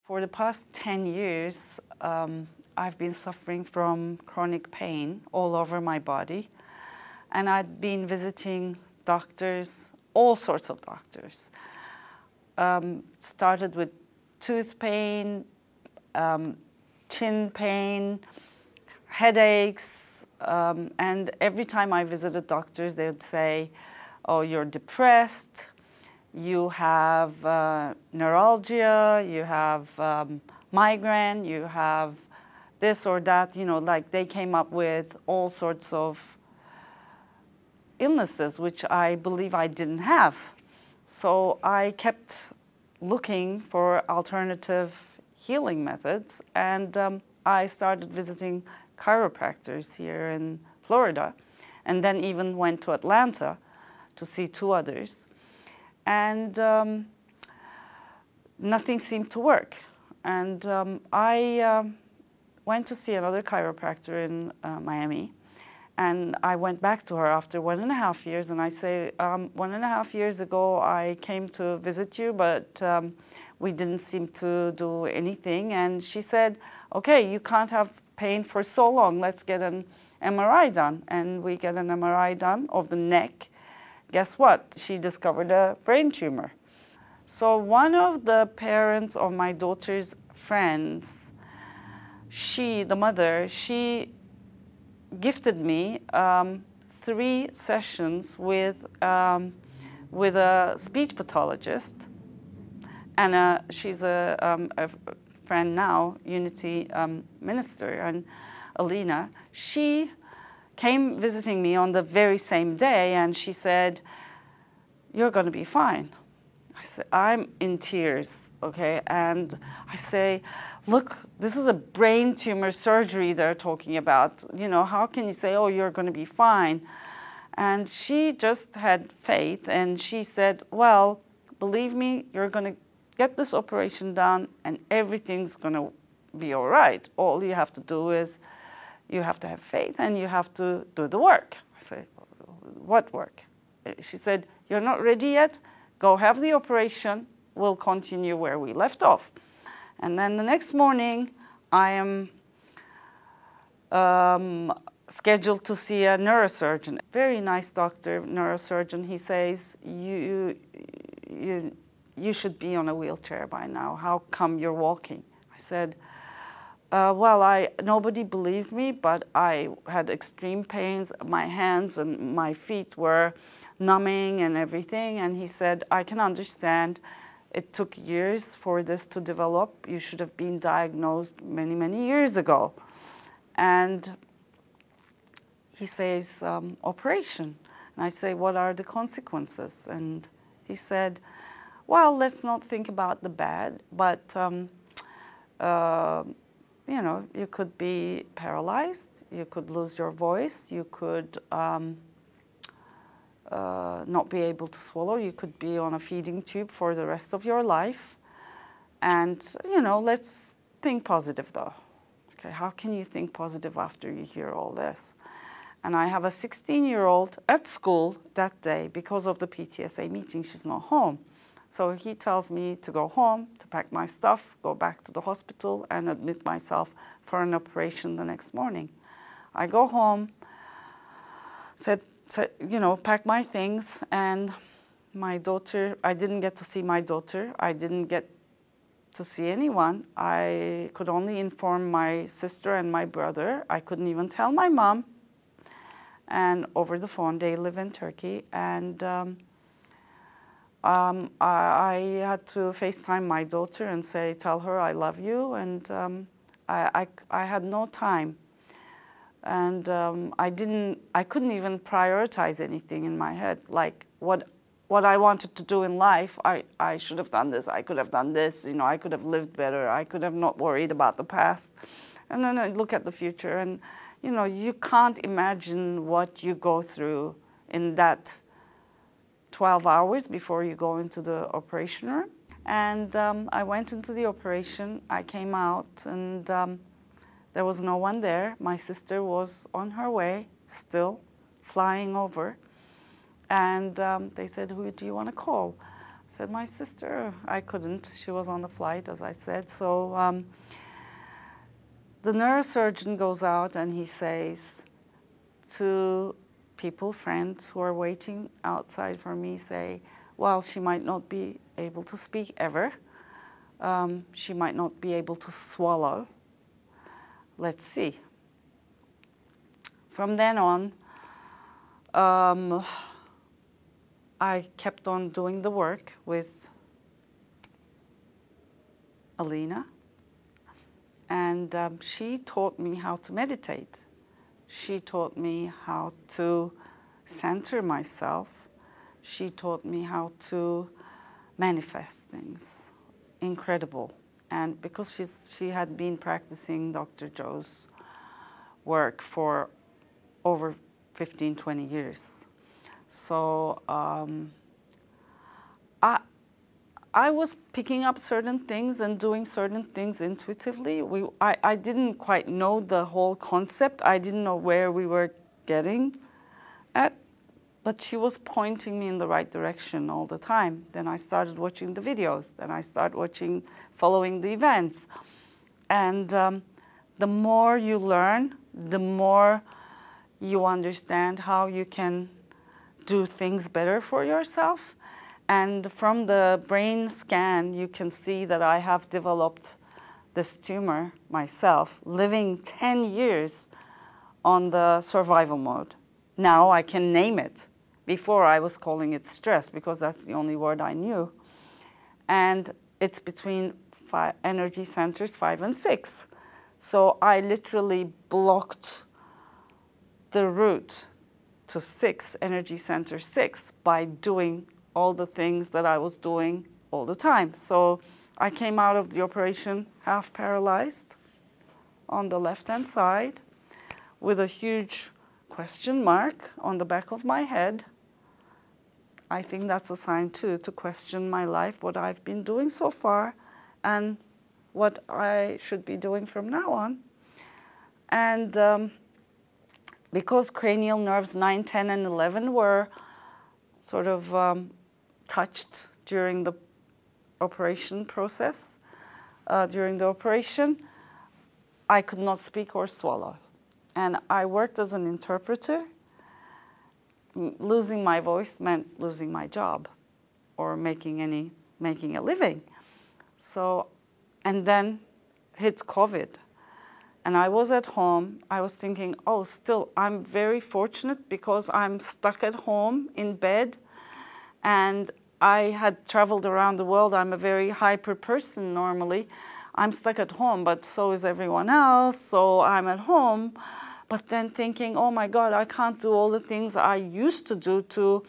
For the past 10 years, I've been suffering from chronic pain all over my body. And I've been visiting doctors, all sorts of doctors. Started with tooth pain, chin pain, headaches, and every time I visited doctors, they would say, oh, you're depressed, you have neuralgia, you have migraine, you have this or that, you know, like they came up with all sorts of illnesses, which I believe I didn't have. So I kept looking for alternative healing methods, and I started visiting chiropractors here in Florida, and then even went to Atlanta to see 2 others. And nothing seemed to work. And I went to see another chiropractor in Miami, and I went back to her after 1.5 years, and I say, 1.5 years ago I came to visit you, but we didn't seem to do anything. And she said, okay, you can't have pain for so long, let's get an MRI done. And we get an MRI done of the neck. Guess what? She discovered a brain tumor. So one of the parents of my daughter's friends, the mother, she gifted me 3 sessions with a speech pathologist, and she's a friend now, Unity minister, and Alina. She came visiting me on the very same day, and she said, you're going to be fine. I said, I'm in tears, okay? And I say, look, this is a brain tumor surgery they're talking about. You know, how can you say, oh, you're going to be fine? And she just had faith, and she said, well, believe me, you're going to get this operation done, and everything's going to be all right. All you have to do is you have to have faith, and you have to do the work. I said, what work? She said, you're not ready yet? Go have the operation. We'll continue where we left off. And then the next morning, I am scheduled to see a neurosurgeon. Very nice doctor, neurosurgeon. He says, you should be on a wheelchair by now. How come you're walking? I said, well, nobody believed me, but I had extreme pains. My hands and my feet were numbing and everything. And he said, I can understand. It took years for this to develop. You should have been diagnosed many, many years ago. And he says, operation. And I say, what are the consequences? And he said, well, let's not think about the bad, but you know, you could be paralyzed, you could lose your voice, you could not be able to swallow, you could be on a feeding tube for the rest of your life. And, you know, let's think positive though. Okay, how can you think positive after you hear all this? And I have a 16-year-old at school that day because of the PTSA meeting, she's not home. So he tells me to go home, to pack my stuff, go back to the hospital, and admit myself for an operation the next morning. I go home, said, you know, pack my things, and my daughter, I didn't get to see my daughter. I didn't get to see anyone. I could only inform my sister and my brother. I couldn't even tell my mom. And over the phone, they live in Turkey, and I had to FaceTime my daughter and say, tell her I love you, and I had no time. And I couldn't even prioritize anything in my head, like what I wanted to do in life. I should have done this, I could have done this, you know, I could have lived better, I could have not worried about the past. And then I look at the future, and you know, you can't imagine what you go through in that 12 hours before you go into the operation room. And I went into the operation, I came out, and there was no one there. My sister was on her way, still flying over. And they said, who do you want to call? said, my sister, I couldn't. She was on the flight, as I said. So the neurosurgeon goes out and he says to people, friends who are waiting outside for me, say, well, she might not be able to speak ever. She might not be able to swallow. Let's see. From then on, I kept on doing the work with Alina, and she taught me how to meditate. She taught me how to center myself. She taught me how to manifest things. Incredible. And because she had been practicing Dr. Joe's work for over 15, 20 years. So I was picking up certain things and doing certain things intuitively. I didn't quite know the whole concept. I didn't know where we were getting at, but she was pointing me in the right direction all the time. Then I started watching the videos. Then I started following the events. And the more you learn, the more you understand how you can do things better for yourself. And from the brain scan, you can see that I have developed this tumor myself, living 10 years on the survival mode. Now I can name it. Before I was calling it stress because that's the only word I knew. And it's between energy centers 5 and 6. So I literally blocked the route to 6, energy center 6, by doing all the things that I was doing all the time. So I came out of the operation half paralyzed on the left-hand side with a huge question mark on the back of my head. I think that's a sign too, to question my life, what I've been doing so far and what I should be doing from now on. And because cranial nerves 9, 10, and 11 were sort of touched during the operation process, during the operation, I could not speak or swallow. And I worked as an interpreter. Losing my voice meant losing my job or making a living. So, and then hit COVID. And I was at home. I was thinking, oh, still, I'm very fortunate because I'm stuck at home in bed. And I had traveled around the world. I'm a very hyper person normally. I'm stuck at home, but so is everyone else. So I'm at home. But then thinking, oh my God, I can't do all the things I used to do to,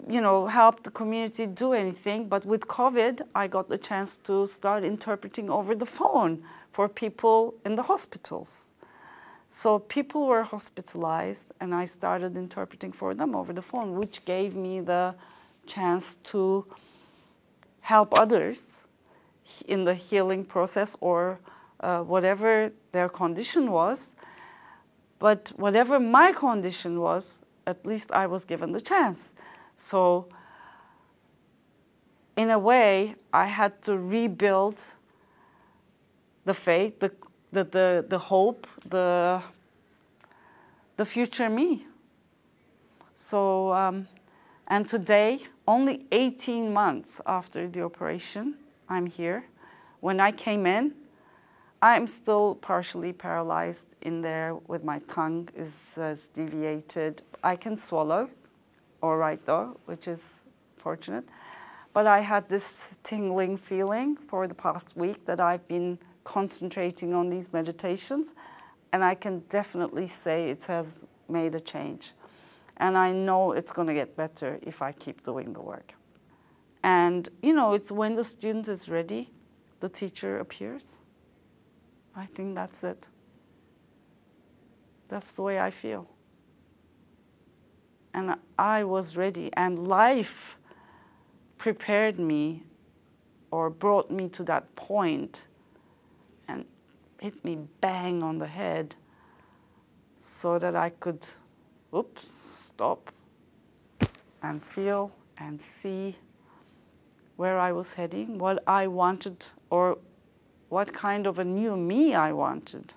help the community do anything. But with COVID, I got the chance to start interpreting over the phone for people in the hospitals. So people were hospitalized, and I started interpreting for them over the phone, which gave me the chance to help others in the healing process or whatever their condition was. But whatever my condition was, at least I was given the chance. So in a way, I had to rebuild the faith, the hope, the future me. So, and today, only 18 months after the operation, I'm here. When I came in, I'm still partially paralyzed in there with my tongue is deviated. I can swallow, all right though, which is fortunate. But I had this tingling feeling for the past week that I've been concentrating on these meditations, and I can definitely say it has made a change. And I know it's going to get better if I keep doing the work. And, it's when the student is ready, the teacher appears. I think that's it. That's the way I feel. And I was ready, and life prepared me or brought me to that point and hit me bang on the head so that I could, stop and feel and see where I was heading, what I wanted, or what kind of a new me I wanted.